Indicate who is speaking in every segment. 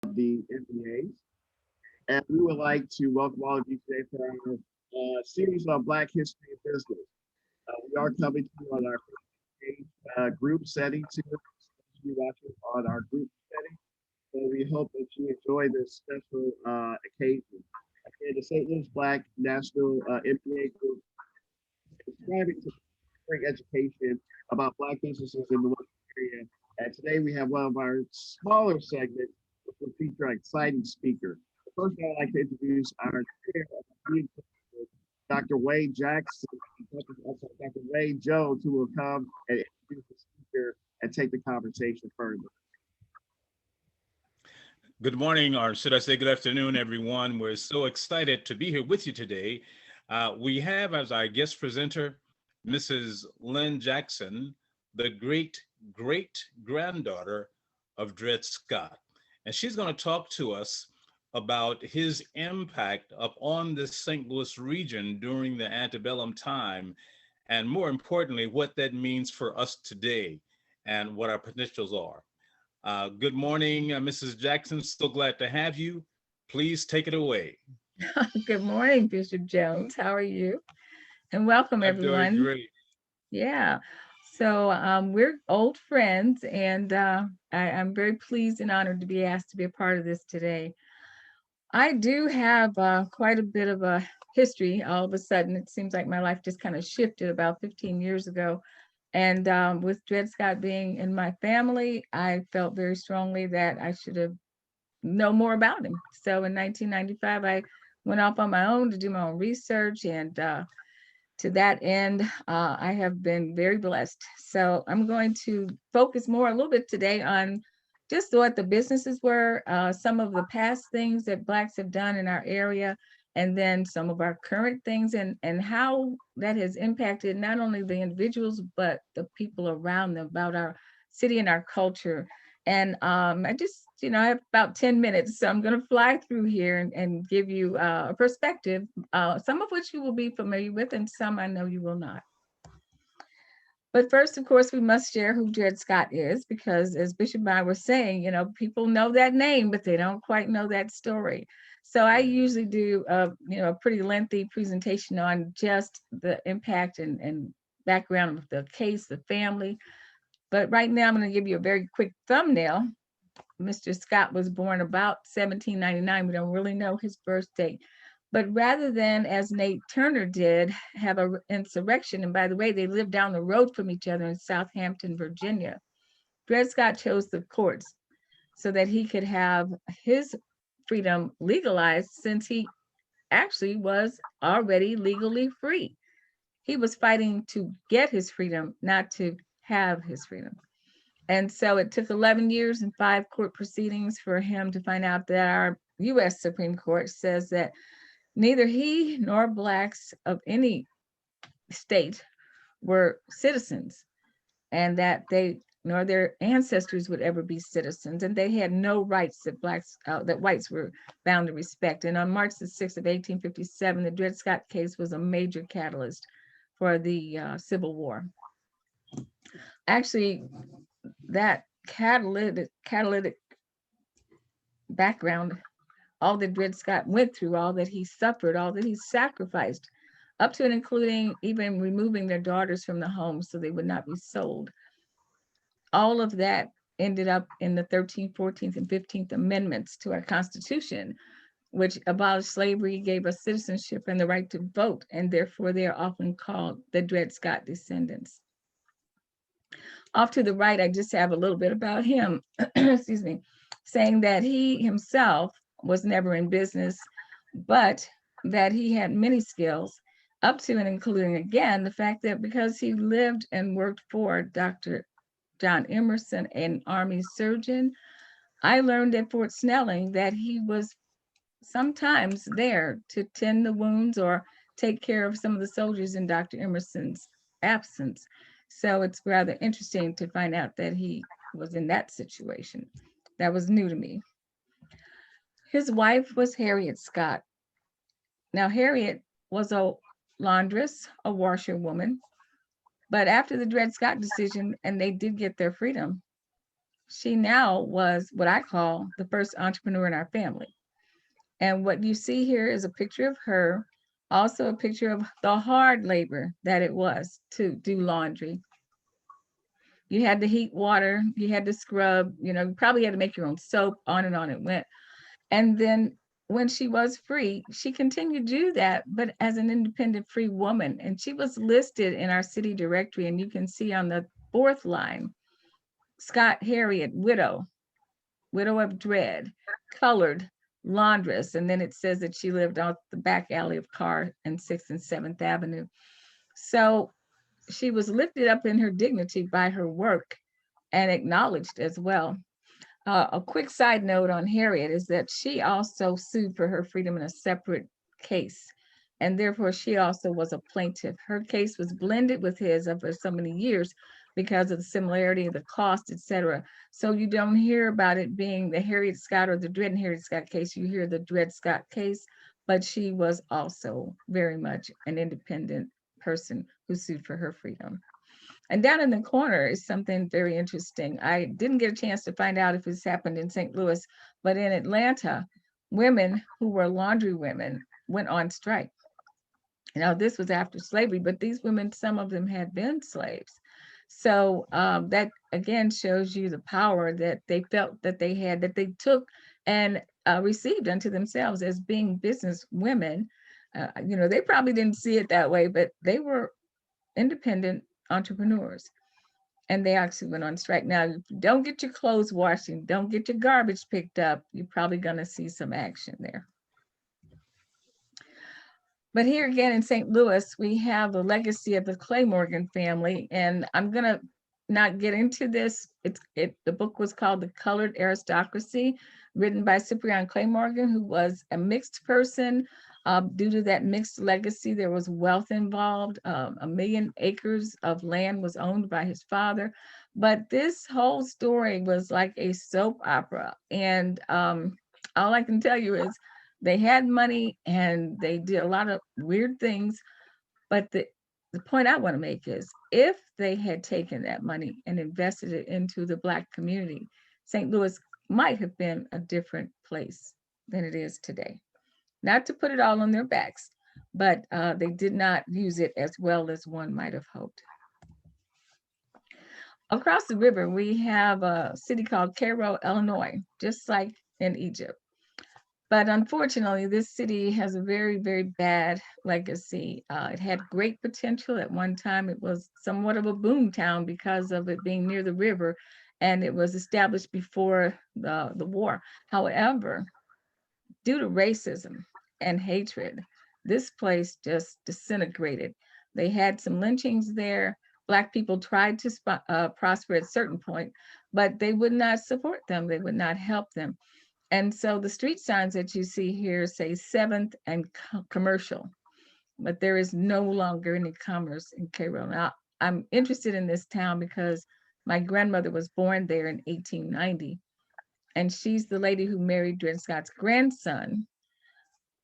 Speaker 1: the NBAs, and we would like to welcome all of you today for our series on Black History and Business. We are coming to you on our page, group setting to you watching on our group setting. So we hope that you enjoy this special occasion. Again, the St. Louis Black National MBA Group is striving to bring education about Black businesses in the local area. And today we have one of our smaller segments, which will feature an exciting speaker. First, I'd like to introduce our chair of the meeting, Dr. Wade Jackson, Dr. Wade Jones, who will come and introduce the speaker and take the conversation further.
Speaker 2: Good morning, or should I say good afternoon, everyone. We're so excited to be here with you today. We have as our guest presenter, Mrs. Lynne Jackson, the great-granddaughter of Dred Scott. And she's going to talk to us about his impact upon the St. Louis region during the antebellum time, and more importantly, what that means for us today and what our potentials are. Good morning, Mrs. Jackson. So glad to have you. Please take it away.
Speaker 3: Good morning, Bishop Jones. How are you? And welcome,
Speaker 2: I'm doing
Speaker 3: everyone.
Speaker 2: great.
Speaker 3: Yeah. So we're old friends, and I'm very pleased and honored to be asked to be a part of this today. I do have quite a bit of a history. All of a sudden, it seems like my life just kind of shifted about 15 years ago. And with Dred Scott being in my family, I felt very strongly that I should have know more about him. So in 1995, I went off on my own to do my own research, and to that end, I have been very blessed. So I'm going to focus more a little bit today on just what the businesses were, some of the past things that Blacks have done in our area, and then some of our current things and how that has impacted not only the individuals, but the people around them, about our city and our culture. And I just, I have about 10 minutes, so I'm going to fly through here and give you a perspective, some of which you will be familiar with and some I know you will not. But first, of course, we must share who Dred Scott is, because as Bishop and I were saying, people know that name, but they don't quite know that story. So I usually do a pretty lengthy presentation on just the impact and background of the case, the family. But right now I'm going to give you a very quick thumbnail. Mr. Scott was born about 1799. We don't really know his birth date. But rather than, as Nate Turner did, have an insurrection, and by the way, they lived down the road from each other in Southampton, Virginia, Dred Scott chose the courts so that he could have his freedom legalized, since he actually was already legally free. He was fighting to get his freedom, not to have his freedom. And so it took 11 years and 5 court proceedings for him to find out that our US Supreme Court says that neither he nor Blacks of any state were citizens, and that they nor their ancestors would ever be citizens, and they had no rights that that whites were bound to respect. And on March the 6th of 1857, the Dred Scott case was a major catalyst for the Civil War. Actually, that catalytic background, all that Dred Scott went through, all that he suffered, all that he sacrificed, up to and including even removing their daughters from the home so they would not be sold. All of that ended up in the 13th, 14th, and 15th Amendments to our Constitution, which abolished slavery, gave us citizenship and the right to vote, and therefore they are often called the Dred Scott descendants. Off to the right, I just have a little bit about him, excuse me, saying that he himself was never in business, but that he had many skills, up to and including, again, the fact that because he lived and worked for Dr. John Emerson, an Army surgeon, I learned at Fort Snelling that he was sometimes there to tend the wounds or take care of some of the soldiers in Dr. Emerson's absence. So it's rather interesting to find out that he was in that situation. That was new to me. His wife was Harriet Scott. Now, Harriet was a laundress, a washerwoman, but after the Dred Scott decision, and they did get their freedom, she now was what I call the first entrepreneur in our family. And what you see here is a picture of her, also a picture of the hard labor that it was to do laundry. You had to heat water, you had to scrub, you probably had to make your own soap, on it went. And then when she was free, she continued to do that, but as an independent free woman. And she was listed in our city directory. And you can see on the fourth line, Scott Harriet, widow of Dred, colored, laundress. And then it says that she lived out the back alley of Carr and 6th and 7th Avenue. So she was lifted up in her dignity by her work and acknowledged as well. A quick side note on Harriet is that she also sued for her freedom in a separate case. And therefore, she also was a plaintiff. Her case was blended with his over so many years because of the similarity of the cost, etc. So you don't hear about it being the Harriet Scott or the Dred and Harriet Scott case. You hear the Dred Scott case, but she was also very much an independent person who sued for her freedom. And down in the corner is something very interesting. I didn't get a chance to find out if this happened in St. Louis, but in Atlanta, women who were laundry women went on strike. Now, this was after slavery, but these women, some of them had been slaves. So that again shows you the power that they felt that they had, that they took and received unto themselves as being business women. They probably didn't see it that way, but they were independent entrepreneurs. And they actually went on strike. Now, if you don't get your clothes washed and don't get your garbage picked up, you're probably going to see some action there. But here again in St. Louis, we have the legacy of the Clay Morgan family. And I'm going to not get into this. The book was called The Colored Aristocracy, written by Cyprian Clay Morgan, who was a mixed person. Due to that mixed legacy, there was wealth involved. 1 million acres of land was owned by his father. But this whole story was like a soap opera. And all I can tell you is they had money and they did a lot of weird things. But the point I want to make is if they had taken that money and invested it into the Black community, St. Louis might have been a different place than it is today. Not to put it all on their backs, but they did not use it as well as one might have hoped. Across the river, we have a city called Cairo, Illinois, just like in Egypt. But unfortunately, this city has a very, very bad legacy. It had great potential. At one time, it was somewhat of a boom town because of it being near the river, and it was established before the war. However, due to racism and hatred, this place just disintegrated. They had some lynchings there. Black people tried to prosper at a certain point, but they would not support them. They would not help them. And so the street signs that you see here say 7th and commercial, but there is no longer any commerce in Cairo. Now, I'm interested in this town because my grandmother was born there in 1890. And she's the lady who married Dred Scott's grandson.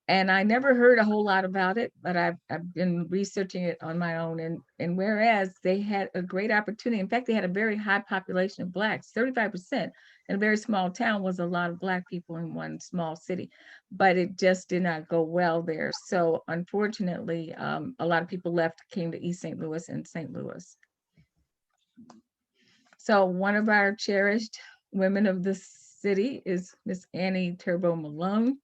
Speaker 3: And I never heard a whole lot about it, but I've been researching it on my own. And whereas they had a great opportunity, in fact, they had a very high population of Blacks, 35% in a very small town was a lot of Black people in one small city, but it just did not go well there. So unfortunately, a lot of people left, came to East St. Louis and St. Louis. So one of our cherished women of the city is Miss Annie Turbo Malone.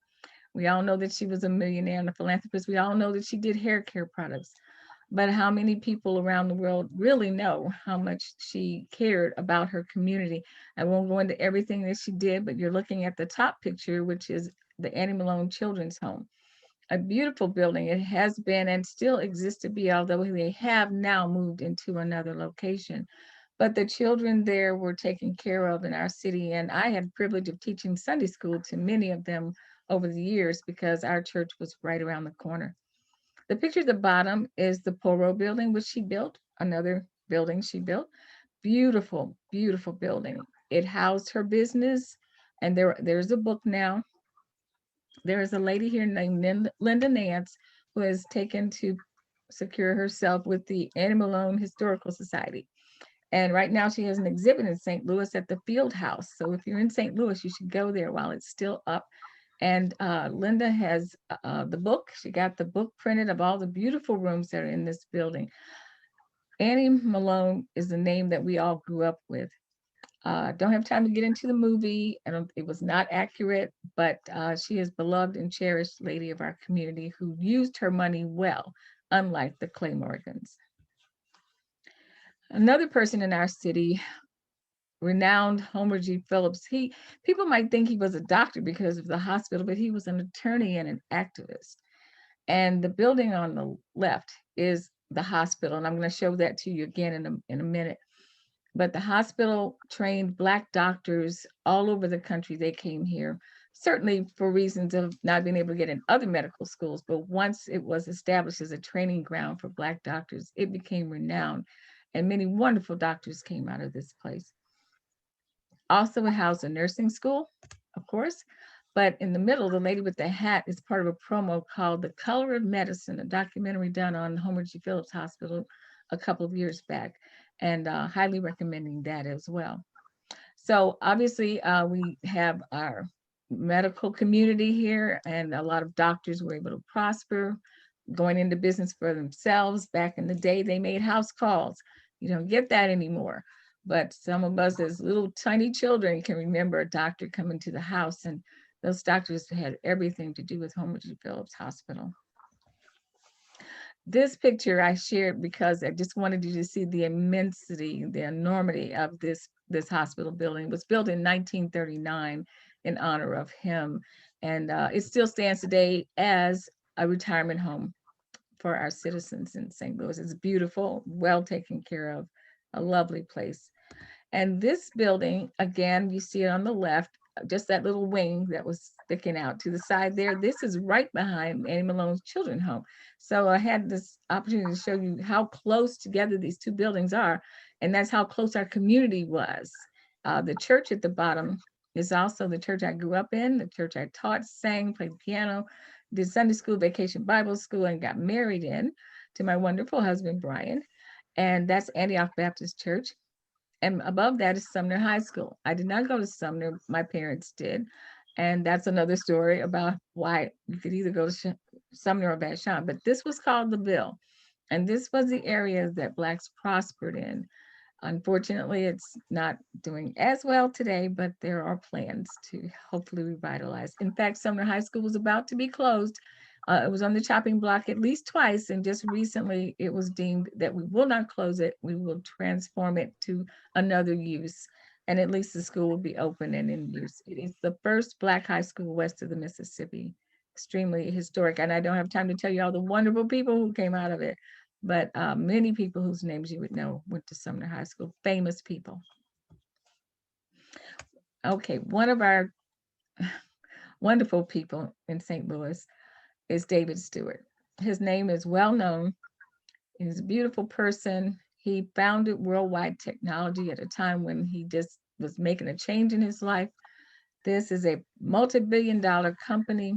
Speaker 3: We all know that she was a millionaire and a philanthropist. We all know that she did hair care products. But how many people around the world really know how much she cared about her community? I won't go into everything that she did, but you're looking at the top picture, which is the Annie Malone Children's Home. A beautiful building. It has been and still exists to be, although they have now moved into another location. But the children there were taken care of in our city. And I had the privilege of teaching Sunday school to many of them over the years because our church was right around the corner. The picture at the bottom is the Poro building, which she built, another building she built. Beautiful, beautiful building. It housed her business. And there's a book now. There is a lady here named Linda Nance who has taken to secure herself with the Annie Malone Historical Society. And right now she has an exhibit in St. Louis at the Field House. So if you're in St. Louis, you should go there while it's still up. And Linda has the book. She got the book printed of all the beautiful rooms that are in this building. Annie Malone is the name that we all grew up with. Don't have time to get into the movie. It was not accurate, but she is beloved and cherished lady of our community who used her money well, unlike the Clay Morgans. Another person in our city, renowned Homer G. Phillips. People might think he was a doctor because of the hospital, but he was an attorney and an activist. And the building on the left is the hospital, and I'm going to show that to you again in a minute. But the hospital trained Black doctors all over the country. They came here, certainly for reasons of not being able to get in other medical schools. But once it was established as a training ground for Black doctors, it became renowned. And many wonderful doctors came out of this place. Also, it housed a nursing school, of course. But in the middle, the lady with the hat is part of a promo called The Color of Medicine, a documentary done on Homer G. Phillips Hospital a couple of years back, and highly recommending that as well. So obviously, we have our medical community here, and a lot of doctors were able to prosper, going into business for themselves. Back in the day, they made house calls. You don't get that anymore. But some of us as little tiny children can remember a doctor coming to the house, and those doctors had everything to do with Homer G. Phillips Hospital. This picture I shared because I just wanted you to see the immensity, the enormity of this hospital building. It was built in 1939 in honor of him. And it still stands today as a retirement home for our citizens in St. Louis. It's beautiful, well taken care of, a lovely place. And this building, again, you see it on the left, just that little wing that was sticking out to the side there. This is right behind Annie Malone's children's home. So I had this opportunity to show you how close together these two buildings are. And that's how close our community was. The church at the bottom is also the church I grew up in, the church I taught, sang, played piano, did Sunday school, vacation Bible school, and got married in to my wonderful husband, Brian. And that's Antioch Baptist Church. And above that is Sumner High School. I did not go to Sumner, my parents did. And that's another story about why you could either go to Sumner or Vashon. But this was called the Ville. And this was the area that Blacks prospered in. Unfortunately, it's not doing as well today, but there are plans to hopefully revitalize. In fact, Sumner High School was about to be closed. It was on the chopping block at least twice, and just recently it was deemed that we will not close it. We will transform it to another use, and at least the school will be open and in use. It is the first Black high school west of the Mississippi. Extremely historic, and I don't have time to tell you all the wonderful people who came out of it, but many people whose names you would know went to Sumner High School, famous people. Okay, one of our wonderful people in St. Louis is David Stewart. His name is well known. He's a beautiful person. He founded Worldwide Technology at a time when he just was making a change in his life. This is a multi-billion-dollar company.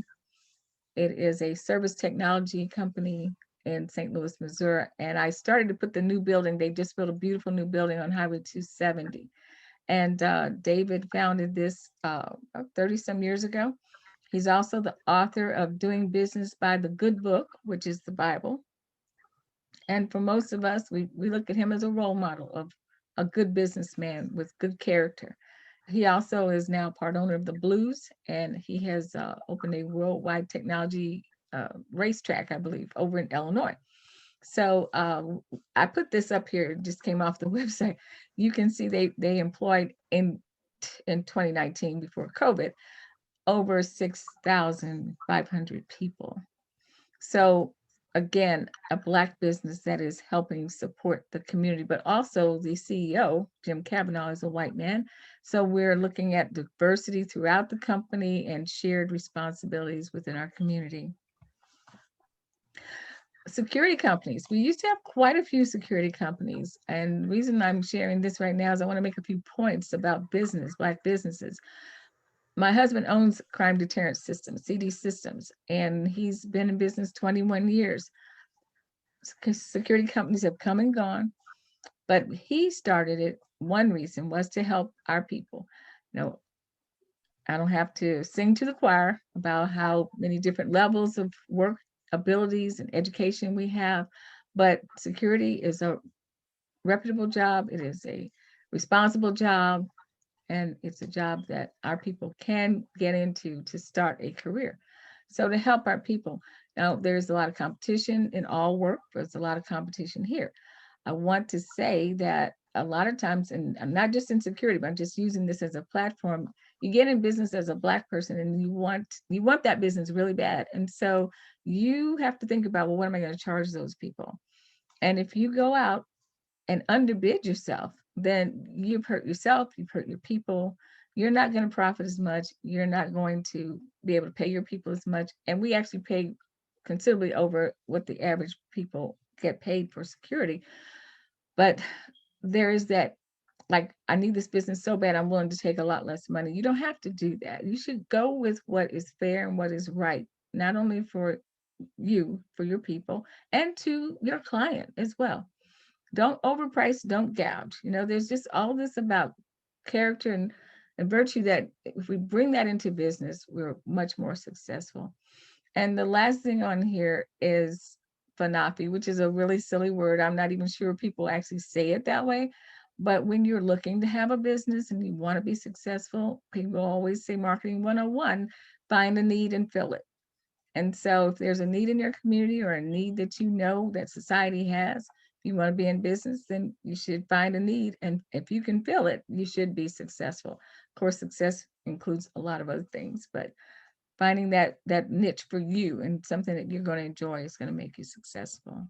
Speaker 3: It is a service technology company in St. Louis, Missouri. And I started to put the new building. They just built a beautiful new building on Highway 270. And David founded this 30 some years ago. He's also the author of Doing Business by the Good Book, which is the Bible. And for most of us, we look at him as a role model of a good businessman with good character. He also is now part owner of the Blues, and he has opened a worldwide technology racetrack, I believe, over in Illinois. So I put this up here, it just came off the website. You can see they employed in 2019, before COVID, over 6,500 people. So again, a Black business that is helping support the community, but also the CEO, Jim Kavanaugh, is a white man. So we're looking at diversity throughout the company and shared responsibilities within our community. Security companies. We used to have quite a few security companies. And the reason I'm sharing this right now is I want to make a few points about business, Black businesses. My husband owns Crime Deterrent Systems, CD Systems, and he's been in business 21 years. Security companies have come and gone. But he started it. One reason was to help our people. You know, I don't have to sing to the choir about how many different levels of work abilities and education we have, but security is a reputable job. It is a responsible job, and it's a job that our people can get into to start a career. So to help our people, now there's a lot of competition in all work, but there's a lot of competition here. I want to say that a lot of times, and I'm not just in security, but I'm just using this as a platform. You get in business as a Black person, and you want that business really bad, and so you have to think about, well, what am I going to charge those people? And if you go out and underbid yourself, then you've hurt yourself, you've hurt your people. You're not going to profit as much. You're not going to be able to pay your people as much. And we actually pay considerably over what the average people get paid for security. But there is that, like, I need this business so bad, I'm willing to take a lot less money. You don't have to do that. You should go with what is fair and what is right, not only for you, for your people, and to your client as well. Don't overprice, don't gouge. There's just all this about character and virtue that if we bring that into business, we're much more successful. And the last thing on here is Fanafi, which is a really silly word. I'm not even sure people actually say it that way. But when you're looking to have a business and you want to be successful, people always say marketing 101, find a need and fill it. And so if there's a need in your community or a need that you know that society has, if you want to be in business, then you should find a need. And if you can fill it, you should be successful. Of course, success includes a lot of other things, but finding that niche for you and something that you're going to enjoy is going to make you successful.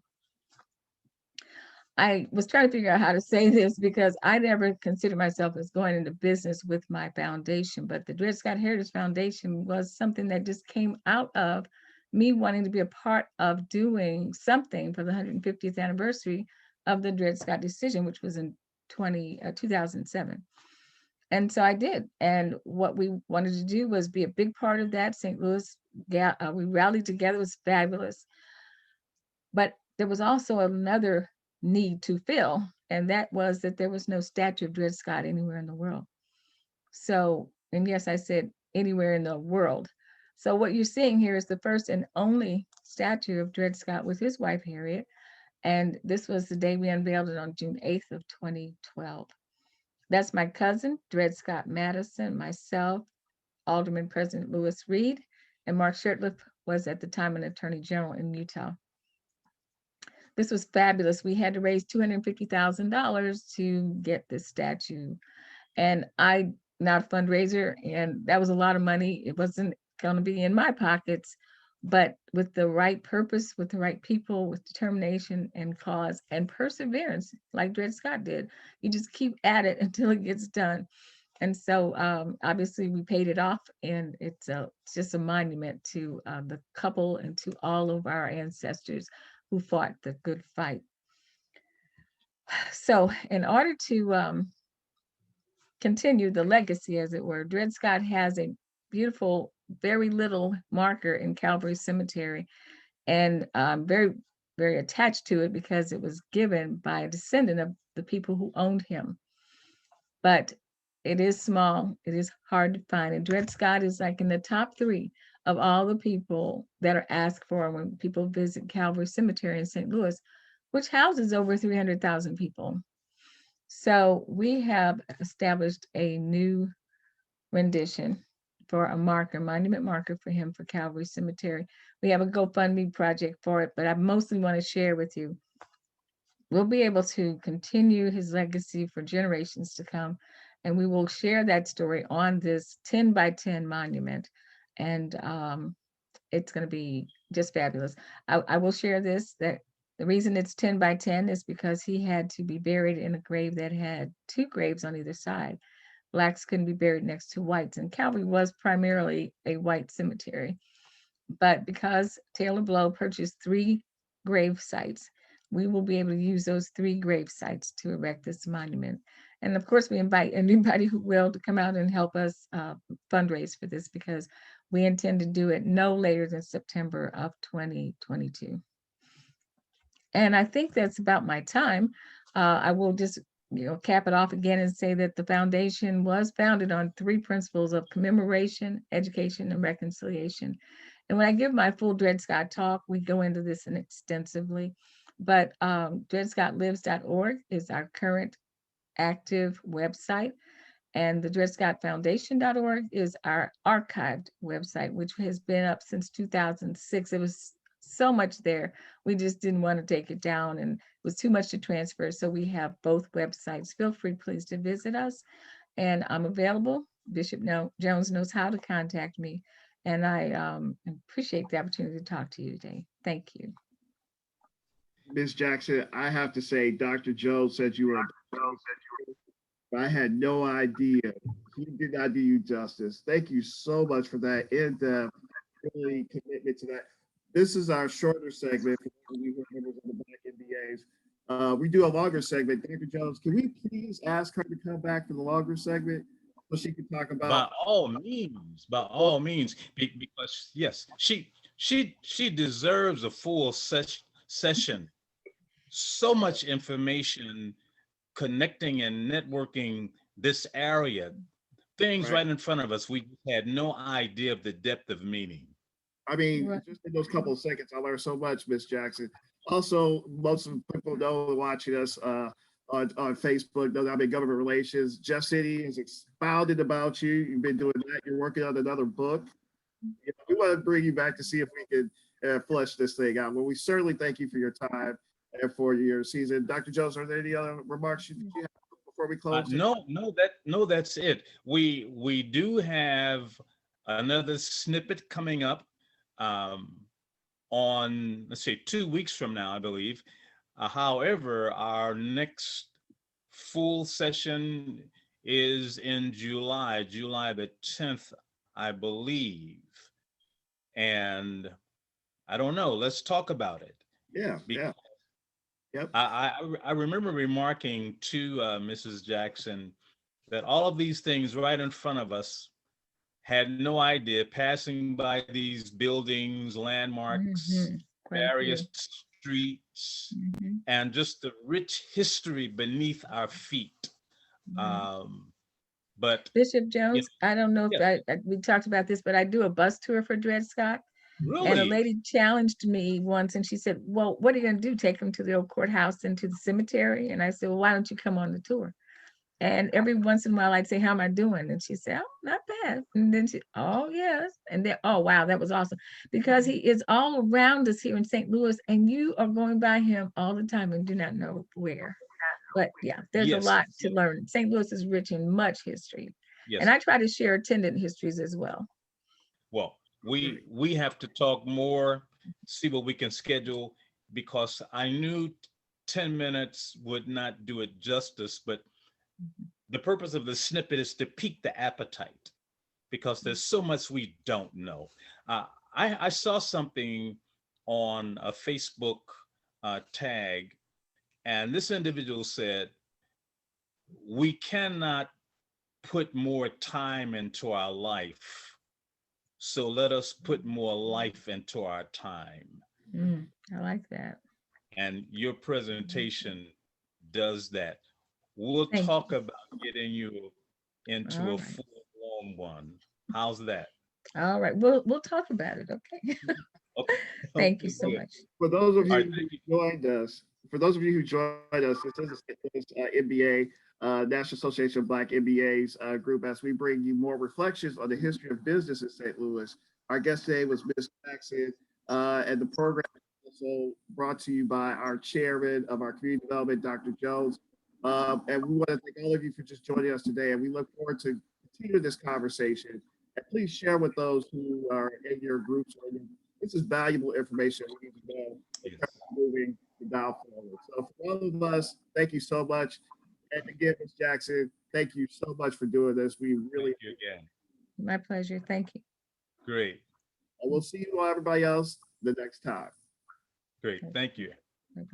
Speaker 3: I was trying to figure out how to say this because I never considered myself as going into business with my foundation, but the Dred Scott Heritage Foundation was something that just came out of me wanting to be a part of doing something for the 150th anniversary of the Dred Scott decision, which was in 2007. And so I did. And what we wanted to do was be a big part of that. St. Louis, we rallied together, it was fabulous. But there was also another need to fill, and that was that there was no statue of Dred Scott anywhere in the world. So, and yes, I said anywhere in the world. So what you're seeing here is the first and only statue of Dred Scott with his wife, Harriet. And this was the day we unveiled it on June 8th of 2012. That's my cousin, Dred Scott Madison, myself, Alderman President Lewis Reed, and Mark Shurtleff was at the time an attorney general in Utah. This was fabulous. We had to raise $250,000 to get this statue. And I'm not a fundraiser, and that was a lot of money. It wasn't going to be in my pockets, but with the right purpose, with the right people, with determination and cause and perseverance, like Dred Scott did, you just keep at it until it gets done. And so obviously we paid it off, and it's just a monument to the couple and to all of our ancestors who fought the good fight. So in order to continue the legacy, as it were, Dred Scott has a beautiful, very little marker in Calvary Cemetery, and I'm very, very attached to it because it was given by a descendant of the people who owned him. But it is small, it is hard to find, and Dred Scott is like in the top 3 of all the people that are asked for when people visit Calvary Cemetery in St. Louis, which houses over 300,000 people. So we have established a new rendition for a marker, monument marker for him for Calvary Cemetery. We have a GoFundMe project for it, but I mostly want to share with you. We'll be able to continue his legacy for generations to come, and we will share that story on this 10 by 10 monument. And it's going to be just fabulous. I will share this, that the reason it's 10 by 10 is because he had to be buried in a grave that had 2 graves on either side. Blacks couldn't be buried next to whites, and Calvary was primarily a white cemetery. But because Taylor Blow purchased 3 grave sites, we will be able to use those 3 grave sites to erect this monument. And of course, we invite anybody who will to come out and help us fundraise for this, because we intend to do it no later than September of 2022. And I think that's about my time. I will just, cap it off again and say that the foundation was founded on 3 principles of commemoration, education, and reconciliation. And when I give my full Dred Scott talk, we go into this extensively. But dredscottlives.org is our current active website. And the dredscottfoundation.org is our archived website, which has been up since 2006. It was so much there. We just didn't want to take it down, and it was too much to transfer. So we have both websites. Feel free, please, to visit us. And I'm available. Bishop Jones knows how to contact me. And I appreciate the opportunity to talk to you today. Thank you.
Speaker 1: Ms. Jackson, I have to say, Dr. Jones said you were. I had no idea. He did not do you justice. Thank you so much for that in-depth, really commitment to that. This is our shorter segment for members of the Black MBAs. We do a longer segment. Dr. Jones, can we please ask her to come back for the longer segment so she can talk about?
Speaker 2: By all means, because yes, she deserves a full session. So much information connecting and networking this area, things right in front of us. We had no idea of the depth of meaning.
Speaker 1: I mean, just in those couple of seconds, I learned so much, Miss Jackson. Also, most of the people know watching us on Facebook, know that I'm in government relations. Jeff City has expounded about you. You've been doing that. You're working on another book. We want to bring you back to see if we can flesh this thing out. Well, we certainly thank you for your time and for your season. Dr. Jones, are there any other remarks you have before we close?
Speaker 2: No, that's it. We do have another snippet coming up on, let's say, 2 weeks from now, I believe. However, our next full session is in July the 10th, I believe. And I don't know, let's talk about it.
Speaker 1: Yeah. Yep.
Speaker 2: I remember remarking to Mrs. Jackson that all of these things right in front of us, had no idea, passing by these buildings, landmarks, various streets, and just the rich history beneath our feet. But
Speaker 3: Bishop Jones, I don't know if we talked about this, but I do a bus tour for Dred Scott.
Speaker 2: Really?
Speaker 3: And a lady challenged me once and she said, well, what are you going to do? Take them to the old courthouse and to the cemetery? And I said, well, why don't you come on the tour? And every once in a while I'd say, how am I doing? And she said, oh, not bad. And then oh, yes. And then, oh, wow, that was awesome. Because he is all around us here in St. Louis, and you are going by him all the time and do not know where. But yeah, there's a lot to learn. St. Louis is rich in much history. Yes. And I try to share attendant histories as well.
Speaker 2: Well, we have to talk more, see what we can schedule, because I knew 10 minutes would not do it justice, but the purpose of the snippet is to pique the appetite, because there's so much we don't know. I saw something on a Facebook tag, and this individual said, we cannot put more time into our life, so let us put more life into our time.
Speaker 3: I like that.
Speaker 2: And your presentation does that. We'll talk about getting you into a full-blown one. How's that?
Speaker 3: All right, we'll talk about it. Okay.
Speaker 2: Okay.
Speaker 3: Thank you so much.
Speaker 1: For those of you who joined us, this is the MBA, National Association of Black MBAs group, as we bring you more reflections on the history of business in St. Louis. Our guest today was Ms. Jackson, and the program is also brought to you by our chairman of our community development, Dr. Jones. And we want to thank all of you for just joining us today, and we look forward to continue this conversation. And please share with those who are in your groups. This is valuable information we need to know moving the dial forward. So for all of us, thank you so much. And again, Ms. Jackson, thank you so much for doing this. We really
Speaker 2: thank you again.
Speaker 3: My pleasure. Thank you.
Speaker 2: Great.
Speaker 1: And we'll see you all, everybody else, the next time.
Speaker 2: Great. Thank you.